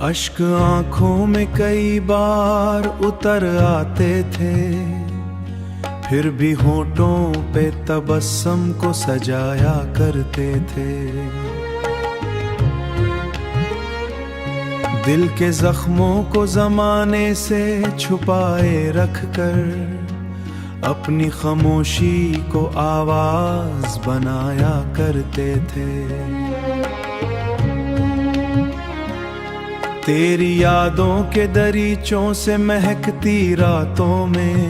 अश्क आंखों में कई बार उतर आते थे, फिर भी होठों पे तबस्सुम को सजाया करते थे। दिल के जख्मों को जमाने से छुपाए रखकर अपनी खामोशी को आवाज बनाया करते थे। तेरी यादों के दरीचों से महकती रातों में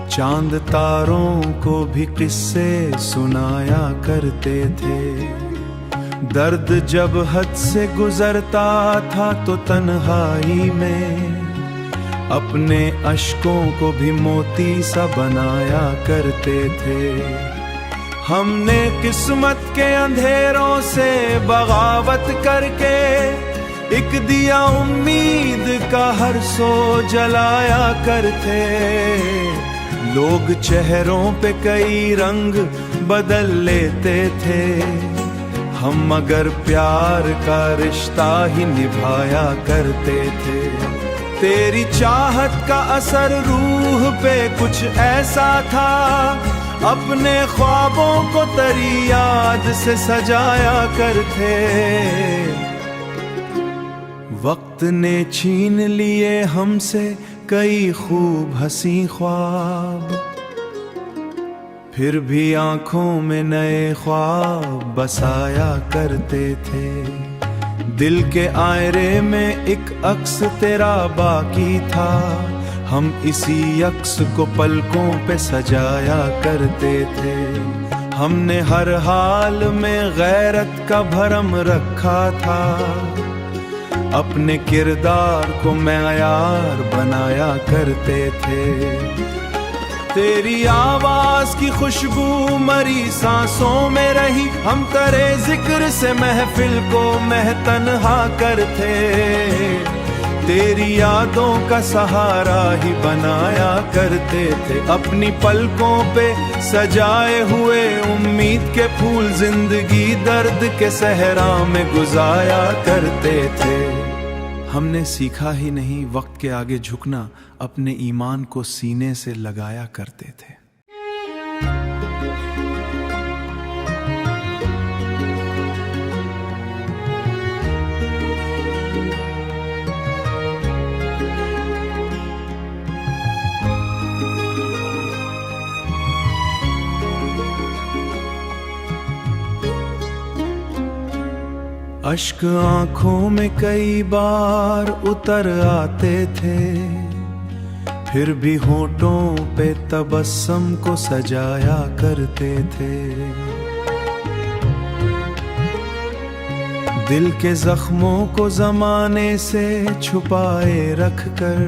चांद तारों को भी किस्से सुनाया करते थे। दर्द जब हद से गुजरता था तो तन्हाई में अपने अश्कों को भी मोती सा बनाया करते थे। हमने किस्मत के अंधेरों से बगावत करके एक दिया उम्मीद का हर सो जलाया करते। लोग चेहरों पे कई रंग बदल लेते थे, हम मगर प्यार का रिश्ता ही निभाया करते थे। तेरी चाहत का असर रूह पे कुछ ऐसा था, अपने ख्वाबों को तेरी याद से सजाया करते। वक्त ने छीन लिए हमसे कई खूब हंसी ख्वाब, फिर भी आंखों में नए ख्वाब बसाया करते थे। दिल के आईने में एक अक्स तेरा बाकी था, हम इसी अक्स को पलकों पे सजाया करते थे। हमने हर हाल में गैरत का भरम रखा था, अपने किरदार को मयार बनाया करते थे। तेरी आवाज की खुशबू मरी सांसों में रही, हम तेरे जिक्र से महफिल को महतन्हा करते। तेरी यादों का सहारा ही बनाया करते थे, अपनी पलकों पे सजाए हुए उम्मीद के फूल जिंदगी दर्द के सहरा में गुजारा करते थे। हमने सीखा ही नहीं वक्त के आगे झुकना, अपने ईमान को सीने से लगाया करते थे। अश्क आंखों में कई बार उतर आते थे, फिर भी होठों पे तबस्सुम को सजाया करते थे। दिल के जख्मों को जमाने से छुपाए रखकर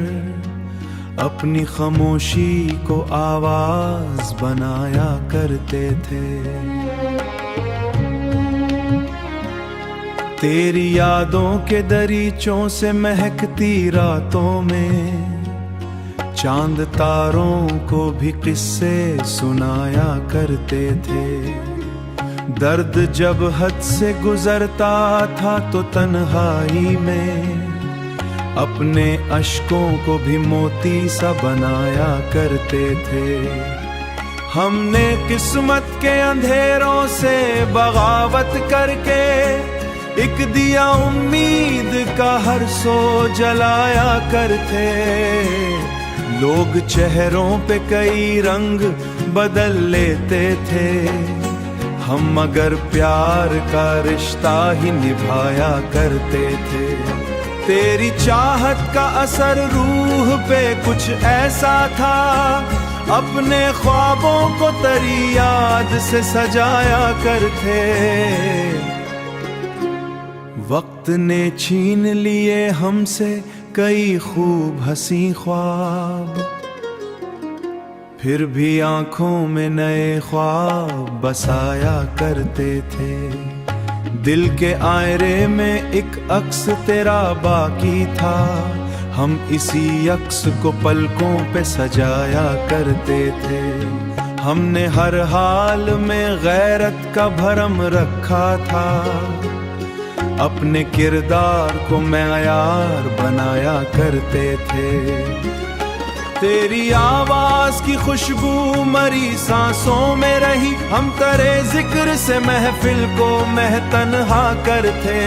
अपनी खामोशी को आवाज बनाया करते थे। तेरी यादों के दरीचों से महकती रातों में चांद तारों को भी किस्से सुनाया करते थे। दर्द जब हद से गुजरता था तो तन्हाई में अपने अश्कों को भी मोती सा बनाया करते थे। हमने किस्मत के अंधेरों से बगावत करके एक दिया उम्मीद का हर सो जलाया करते। लोग चेहरों पे कई रंग बदल लेते थे, हम मगर प्यार का रिश्ता ही निभाया करते थे। तेरी चाहत का असर रूह पे कुछ ऐसा था, अपने ख्वाबों को तेरी याद से सजाया करते। वक्त ने छीन लिए हमसे कई खूब हंसी ख्वाब, फिर भी आंखों में नए ख्वाब बसाया करते थे। दिल के आईने में एक अक्स तेरा बाकी था, हम इसी अक्स को पलकों पे सजाया करते थे। हमने हर हाल में गैरत का भरम रखा था, अपने किरदार को मयार बनाया करते थे। तेरी आवाज की खुशबू मरी सांसों में रही, हम तेरे जिक्र से महफिल को महतन्हा करते।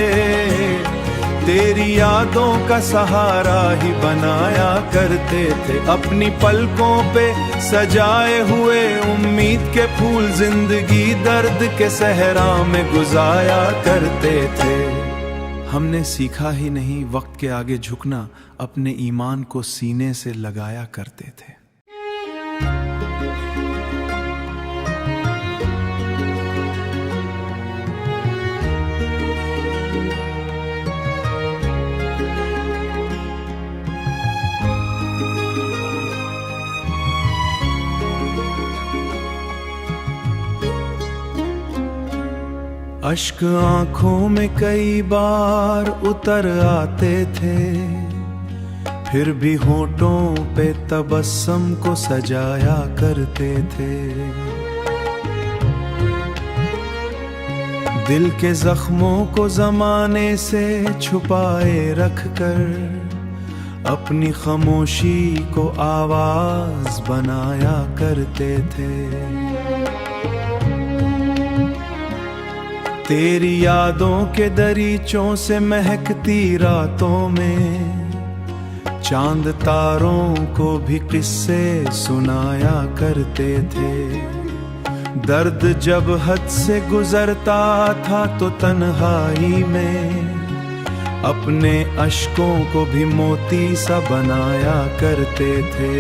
तेरी यादों का सहारा ही बनाया करते थे, अपनी पलकों पे सजाए हुए उम्मीद के फूल जिंदगी दर्द के सहरा में गुजारा करते थे। हमने सीखा ही नहीं वक्त के आगे झुकना, अपने ईमान को सीने से लगाया करते थे। अश्क आंखों में कई बार उतर आते थे, फिर भी होठों पे तबस्सुम को सजाया करते थे। दिल के जख्मों को जमाने से छुपाए रखकर, अपनी खामोशी को आवाज बनाया करते थे। तेरी यादों के दरीचों से महकती रातों में चांद तारों को भी किस्से सुनाया करते थे। दर्द जब हद से गुजरता था तो तन्हाई में अपने अश्कों को भी मोती सा बनाया करते थे।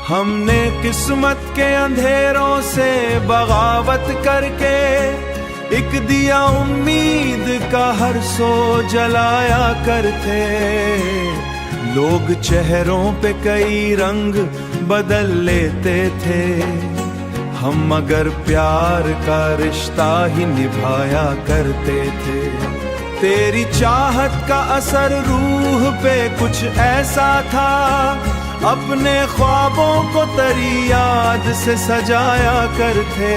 हमने किस्मत के अंधेरों से बगावत करके एक दिया उम्मीद का हर सो जलाया करते। लोग चेहरों पे कई रंग बदल लेते थे, हम मगर प्यार का रिश्ता ही निभाया करते थे। तेरी चाहत का असर रूह पे कुछ ऐसा था, अपने ख्वाबों को तेरी याद से सजाया करते।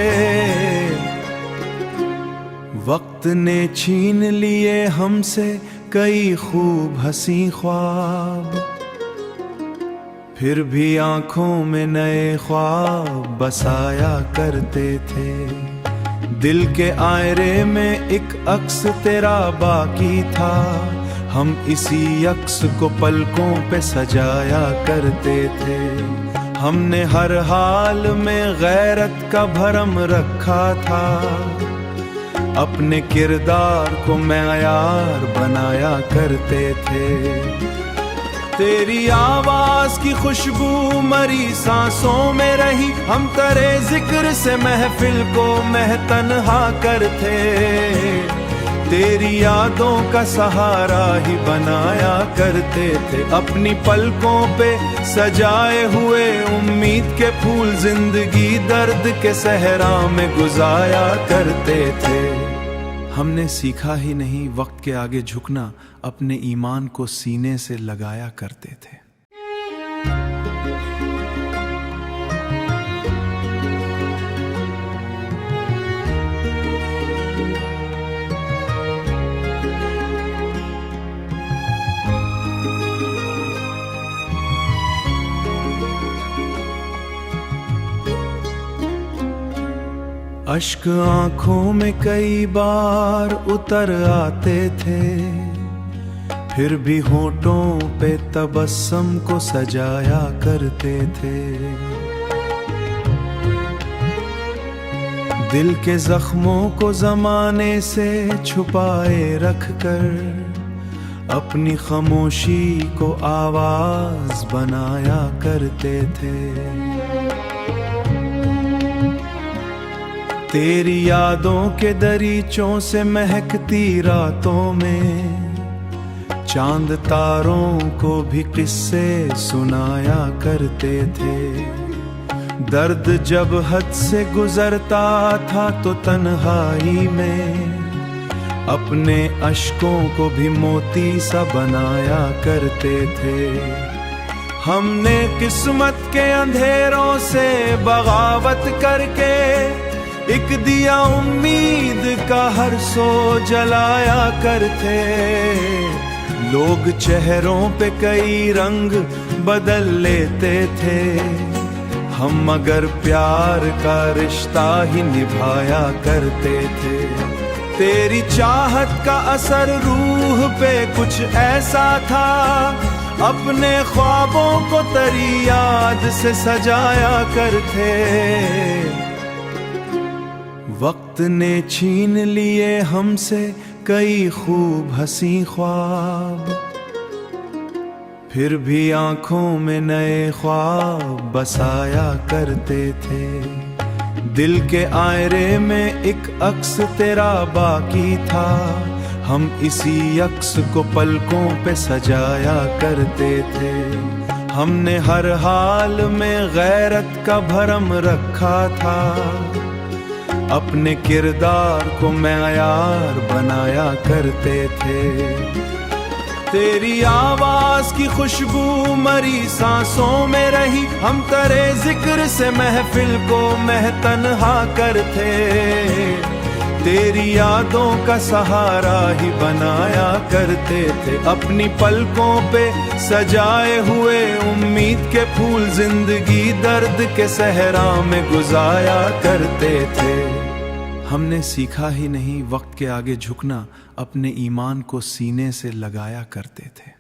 वक्त ने छीन लिए हमसे कई खूब हंसी ख्वाब, फिर भी आंखों में नए ख्वाब बसाया करते थे। दिल के आईने में एक अक्स तेरा बाकी था, हम इसी अक्स को पलकों पे सजाया करते थे। हमने हर हाल में गैरत का भरम रखा था, अपने किरदार को मयार बनाया करते थे। तेरी आवाज की खुशबू मरी सांसों में रही, हम तेरे जिक्र से महफिल को महतन्हा करते। तेरी यादों का सहारा ही बनाया करते थे, अपनी पलकों पे सजाए हुए उम्मीद के फूल जिंदगी दर्द के सहरा में गुजारा करते थे। हमने सीखा ही नहीं वक्त के आगे झुकना, अपने ईमान को सीने से लगाया करते थे। अश्क आंखों में कई बार उतर आते थे, फिर भी होठों पे तबस्सुम को सजाया करते थे। दिल के जख्मों को जमाने से छुपाए रखकर, अपनी खामोशी को आवाज बनाया करते थे। तेरी यादों के दरीचों से महकती रातों में चांद तारों को भी किस्से सुनाया करते थे। दर्द जब हद से गुजरता था तो तन्हाई में अपने अश्कों को भी मोती सा बनाया करते थे। हमने किस्मत के अंधेरों से बगावत करके एक दिया उम्मीद का हर सो जलाया करते। लोग चेहरों पे कई रंग बदल लेते थे, हम मगर प्यार का रिश्ता ही निभाया करते थे। तेरी चाहत का असर रूह पे कुछ ऐसा था, अपने ख्वाबों को तेरी याद से सजाया करते। वक्त ने छीन लिए हमसे कई खूब हंसी ख्वाब, फिर भी आंखों में नए ख्वाब बसाया करते थे। दिल के आईने में एक अक्स तेरा बाकी था, हम इसी अक्स को पलकों पे सजाया करते थे। हमने हर हाल में गैरत का भरम रखा था, अपने किरदार को मेयार बनाया करते थे। तेरी आवाज की खुशबू मरी सांसों में रही, हम तेरे जिक्र से महफिल को महतन्हा करते। तेरी यादों का सहारा ही बनाया करते थे, अपनी पलकों पे सजाए हुए उम्मीद के फूल जिंदगी दर्द के सहरा में गुजारा करते थे। हमने सीखा ही नहीं वक्त के आगे झुकना, अपने ईमान को सीने से लगाया करते थे।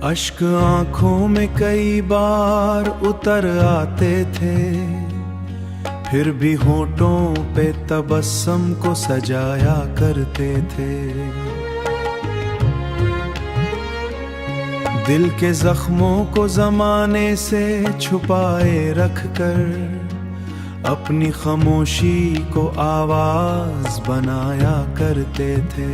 अश्क आंखों में कई बार उतर आते थे, फिर भी होठों पे तबस्सुम को सजाया करते थे। दिल के जख्मों को जमाने से छुपाए रखकर, अपनी खामोशी को आवाज बनाया करते थे।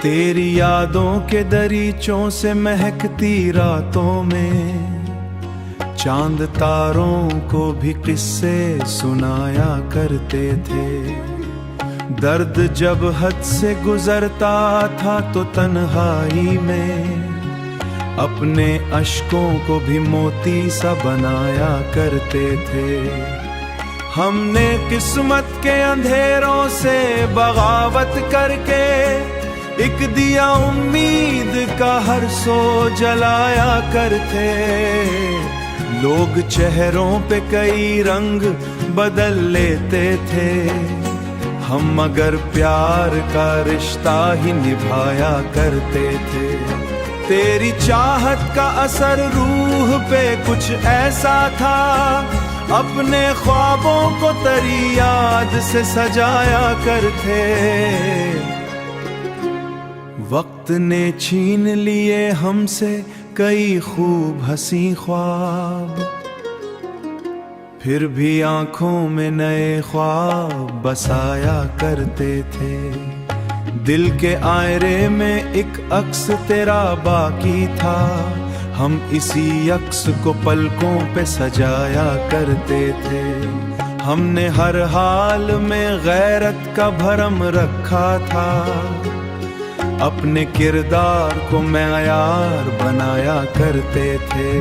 तेरी यादों के दरीचों से महकती रातों में, चांद तारों को भी किस्से सुनाया करते थे। दर्द जब हद से गुजरता था तो तन्हाई में, अपने अश्कों को भी मोती सा बनाया करते थे। हमने किस्मत के अंधेरों से बगावत करके, एक दिया उम्मीद का हर सो जलाया करते। लोग चेहरों पे कई रंग बदल लेते थे, हम मगर प्यार का रिश्ता ही निभाया करते थे। तेरी चाहत का असर रूह पे कुछ ऐसा था, अपने ख्वाबों को तेरी याद से सजाया करते। वक्त ने छीन लिए हमसे कई खूब हंसी ख्वाब, फिर भी आंखों में नए ख्वाब बसाया करते थे। दिल के आईने में एक अक्स तेरा बाकी था, हम इसी अक्स को पलकों पे सजाया करते थे। हमने हर हाल में गैरत का भरम रखा था, अपने किरदार को मेयार बनाया करते थे।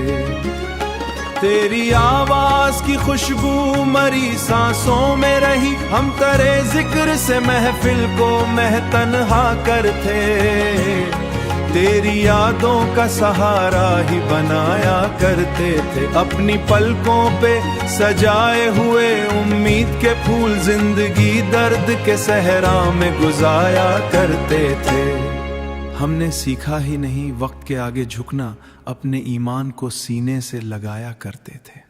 तेरी आवाज की खुशबू मरी सांसों में रही, हम तेरे जिक्र से महफिल को महतन्हा करते। तेरी यादों का सहारा ही बनाया करते थे, अपनी पलकों पे सजाए हुए उम्मीद के फूल जिंदगी दर्द के सहरा में गुजारा करते थे। हमने सीखा ही नहीं वक्त के आगे झुकना, अपने ईमान को सीने से लगाया करते थे।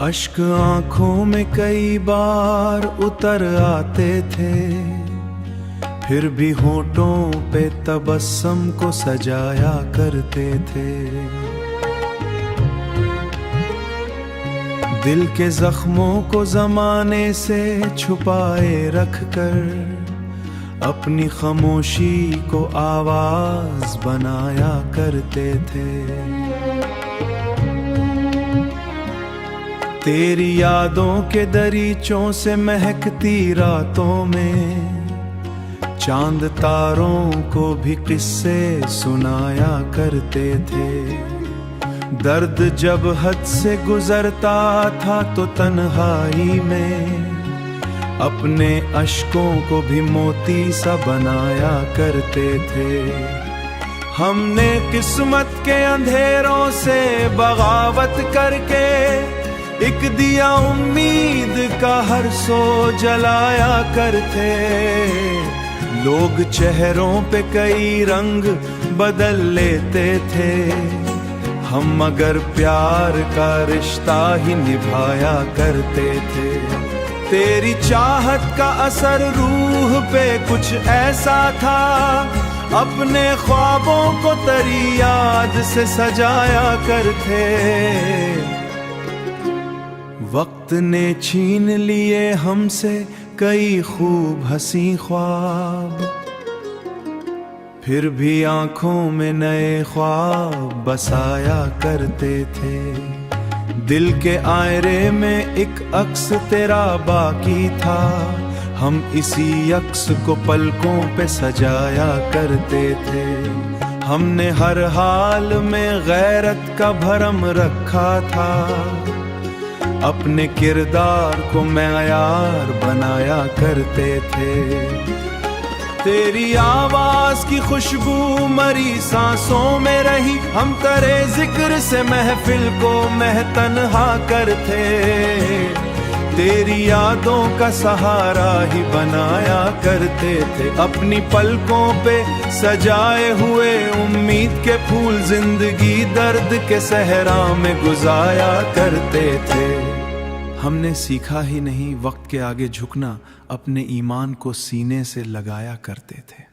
अश्क आंखों में कई बार उतर आते थे, फिर भी होठों पे तबस्सुम को सजाया करते थे। दिल के जख्मों को जमाने से छुपाए रखकर अपनी खामोशी को आवाज बनाया करते थे। तेरी यादों के दरीचों से महकती रातों में चांद तारों को भी किस्से सुनाया करते थे। दर्द जब हद से गुजरता था तो तन्हाई में अपने अश्कों को भी मोती सा बनाया करते थे। हमने किस्मत के अंधेरों से बगावत करके एक दिया उम्मीद का हर सो जलाया करते। लोग चेहरों पे कई रंग बदल लेते थे, हम मगर प्यार का रिश्ता ही निभाया करते थे। तेरी चाहत का असर रूह पे कुछ ऐसा था, अपने ख्वाबों को तेरी याद से सजाया करते। वक्त ने छीन लिए हमसे कई खूब हंसी ख्वाब, फिर भी आंखों में नए ख्वाब बसाया करते थे। दिल के आईने में एक अक्स तेरा बाकी था, हम इसी अक्स को पलकों पे सजाया करते थे। हमने हर हाल में गैरत का भरम रखा था, अपने किरदार को मेयार बनाया करते थे। तेरी आवाज की खुशबू मरी सांसों में रही, हम तेरे जिक्र से महफिल को महतन्हा करते। तेरी यादों का सहारा ही बनाया करते थे, अपनी पलकों पे सजाए हुए उम्मीद के फूल जिंदगी दर्द के सहरा में गुजारा करते थे। हमने सीखा ही नहीं वक्त के आगे झुकना, अपने ईमान को सीने से लगाया करते थे।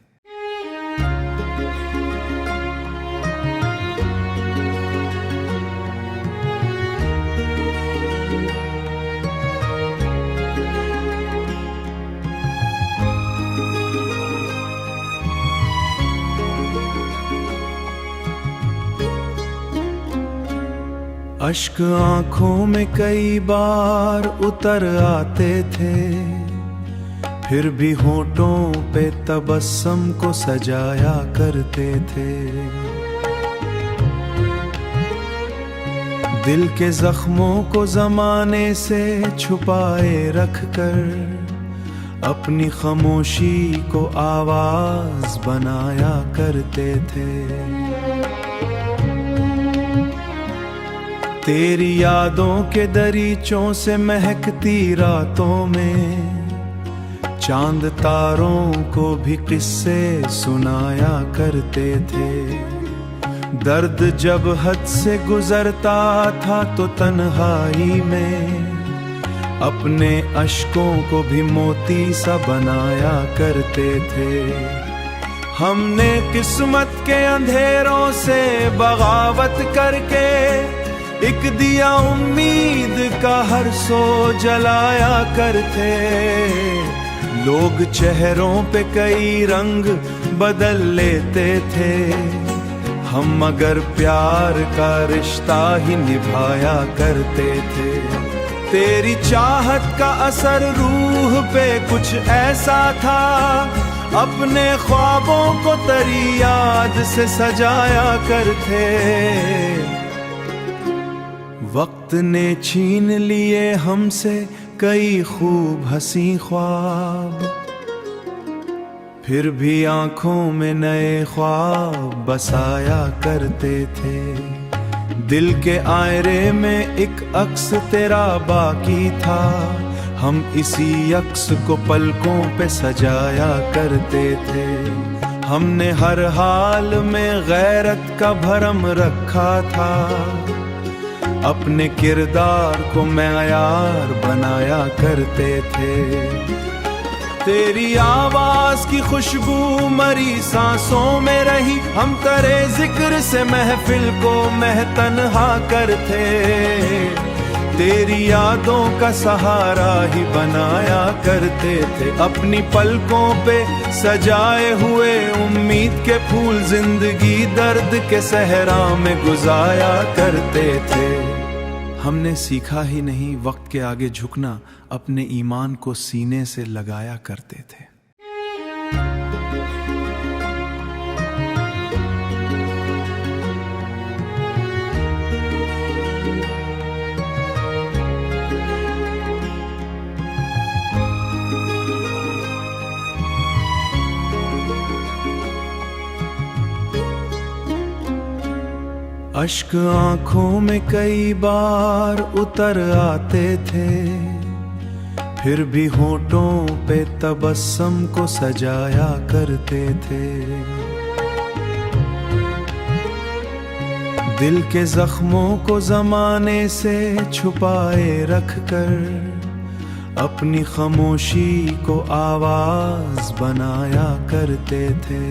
अश्क आंखों में कई बार उतर आते थे, फिर भी होठों पे तबस्सुम को सजाया करते थे। दिल के जख्मों को जमाने से छुपाए रखकर अपनी खामोशी को आवाज बनाया करते थे। तेरी यादों के दरीचों से महकती रातों में चांद तारों को भी किस्से सुनाया करते थे। दर्द जब हद से गुजरता था तो तन्हाई में अपने अश्कों को भी मोती सा बनाया करते थे। हमने किस्मत के अंधेरों से बगावत करके एक दिया उम्मीद का हर सो जलाया करते। लोग चेहरों पे कई रंग बदल लेते थे, हम मगर प्यार का रिश्ता ही निभाया करते थे। तेरी चाहत का असर रूह पे कुछ ऐसा था, अपने ख्वाबों को तेरी याद से सजाया करते। वक्त ने छीन लिए हमसे कई खूब हंसी ख्वाब, फिर भी आंखों में नए ख्वाब बसाया करते थे। दिल के आईने में एक अक्स तेरा बाकी था, हम इसी अक्स को पलकों पे सजाया करते थे। हमने हर हाल में गैरत का भरम रखा था, अपने किरदार को मेयार बनाया करते थे। तेरी आवाज की खुशबू मरी सांसों में रही, हम तेरे जिक्र से महफिल को महतन्हा करते। तेरी यादों का सहारा ही बनाया करते थे, अपनी पलकों पे सजाए हुए उम्मीद के फूल जिंदगी दर्द के सहरा में गुजारा करते थे। हमने सीखा ही नहीं वक्त के आगे झुकना, अपने ईमान को सीने से लगाया करते थे। अश्क आंखों में कई बार उतर आते थे, फिर भी होठों पे तबस्सुम को सजाया करते थे। दिल के जख्मों को जमाने से छुपाए रखकर, अपनी खामोशी को आवाज बनाया करते थे।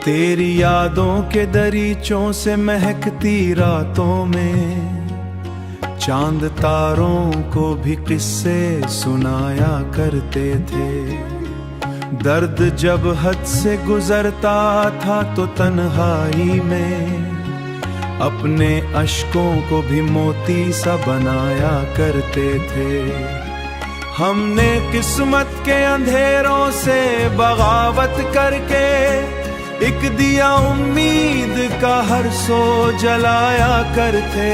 तेरी यादों के दरीचों से महकती रातों में, चांद तारों को भी किस्से सुनाया करते थे। दर्द जब हद से गुजरता था तो तन्हाई में, अपने अश्कों को भी मोती सा बनाया करते थे। हमने किस्मत के अंधेरों से बगावत करके, एक दिया उम्मीद का हर सो जलाया करते।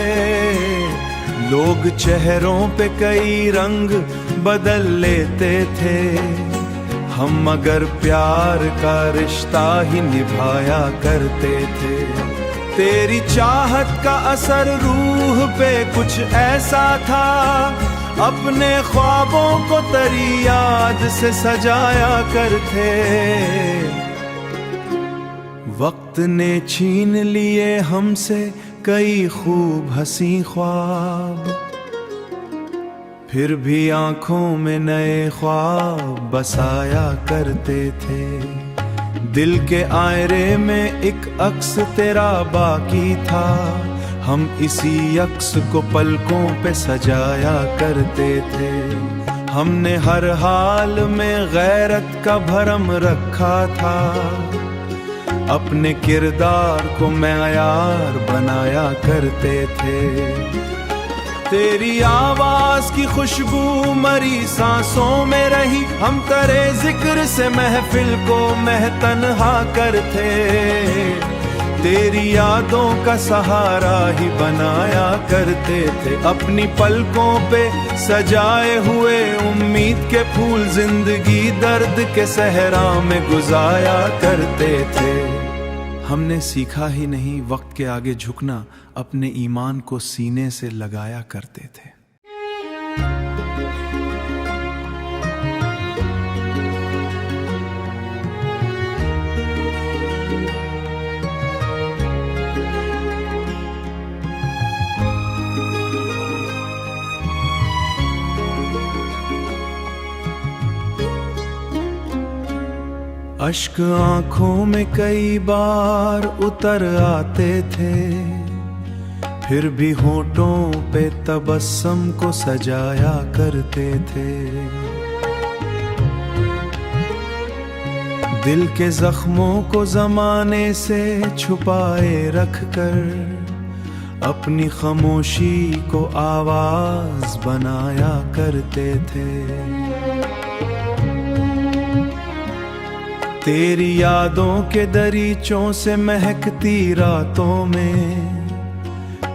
लोग चेहरों पे कई रंग बदल लेते थे, हम मगर प्यार का रिश्ता ही निभाया करते थे। तेरी चाहत का असर रूह पे कुछ ऐसा था, अपने ख्वाबों को तेरी याद से सजाया करते। वक्त ने छीन लिए हमसे कई खूब हंसी ख्वाब, फिर भी आंखों में नए ख्वाब बसाया करते थे। दिल के आईने में एक अक्स तेरा बाकी था, हम इसी अक्स को पलकों पे सजाया करते थे। हमने हर हाल में गैरत का भरम रखा था, अपने किरदार को मेयार बनाया करते थे। तेरी आवाज की खुशबू मरी सांसों में रही, हम तेरे जिक्र से महफिल को महतन्हा करते। तेरी यादों का सहारा ही बनाया करते थे, अपनी पलकों पे सजाए हुए उम्मीद के फूल जिंदगी दर्द के सहरा में गुजारा करते थे। हमने सीखा ही नहीं वक्त के आगे झुकना, अपने ईमान को सीने से लगाया करते थे। अश्क आंखों में कई बार उतर आते थे, फिर भी होठों पे तबस्सुम को सजाया करते थे। दिल के जख्मों को जमाने से छुपाए रखकर, अपनी खामोशी को आवाज बनाया करते थे। तेरी यादों के दरीचों से महकती रातों में,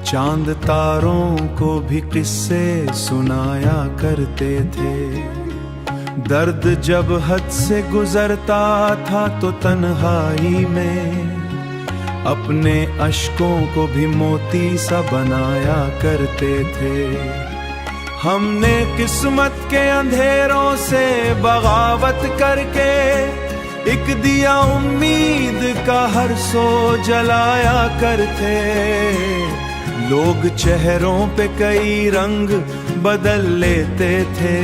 चांद तारों को भी किस्से सुनाया करते थे। दर्द जब हद से गुजरता था तो तन्हाई में, अपने अश्कों को भी मोती सा बनाया करते थे। हमने किस्मत के अंधेरों से बगावत करके, एक दिया उम्मीद का हर सो जलाया करते। लोग चेहरों पे कई रंग बदल लेते थे,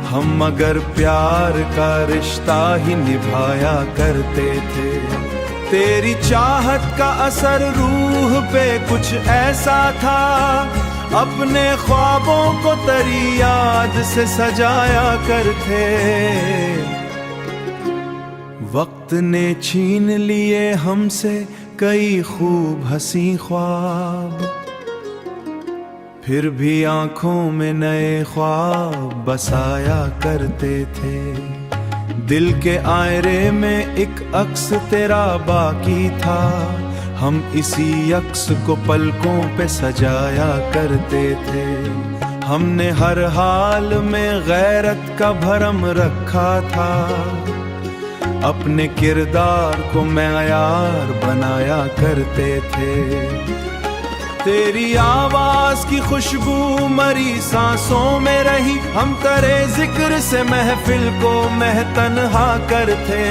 हम मगर प्यार का रिश्ता ही निभाया करते थे। तेरी चाहत का असर रूह पे कुछ ऐसा था, अपने ख्वाबों को तेरी याद से सजाया करते। वक्त ने छीन लिए हमसे कई खूब हंसी ख्वाब, फिर भी आंखों में नए ख्वाब बसाया करते थे। दिल के आईने में एक अक्स तेरा बाकी था, हम इसी अक्स को पलकों पे सजाया करते थे। हमने हर हाल में गैरत का भरम रखा था, अपने किरदार को मयार बनाया करते थे। तेरी आवाज की खुशबू मरी सांसों में रही, हम तेरे जिक्र से महफिल को महतन्हा करते।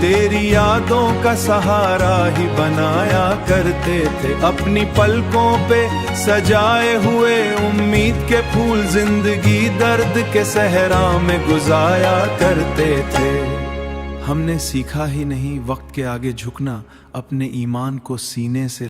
तेरी यादों का सहारा ही बनाया करते थे, अपनी पलकों पे सजाए हुए उम्मीद के फूल जिंदगी दर्द के सहरा में गुजारा करते थे। हमने सीखा ही नहीं वक्त के आगे झुकना, अपने ईमान को सीने से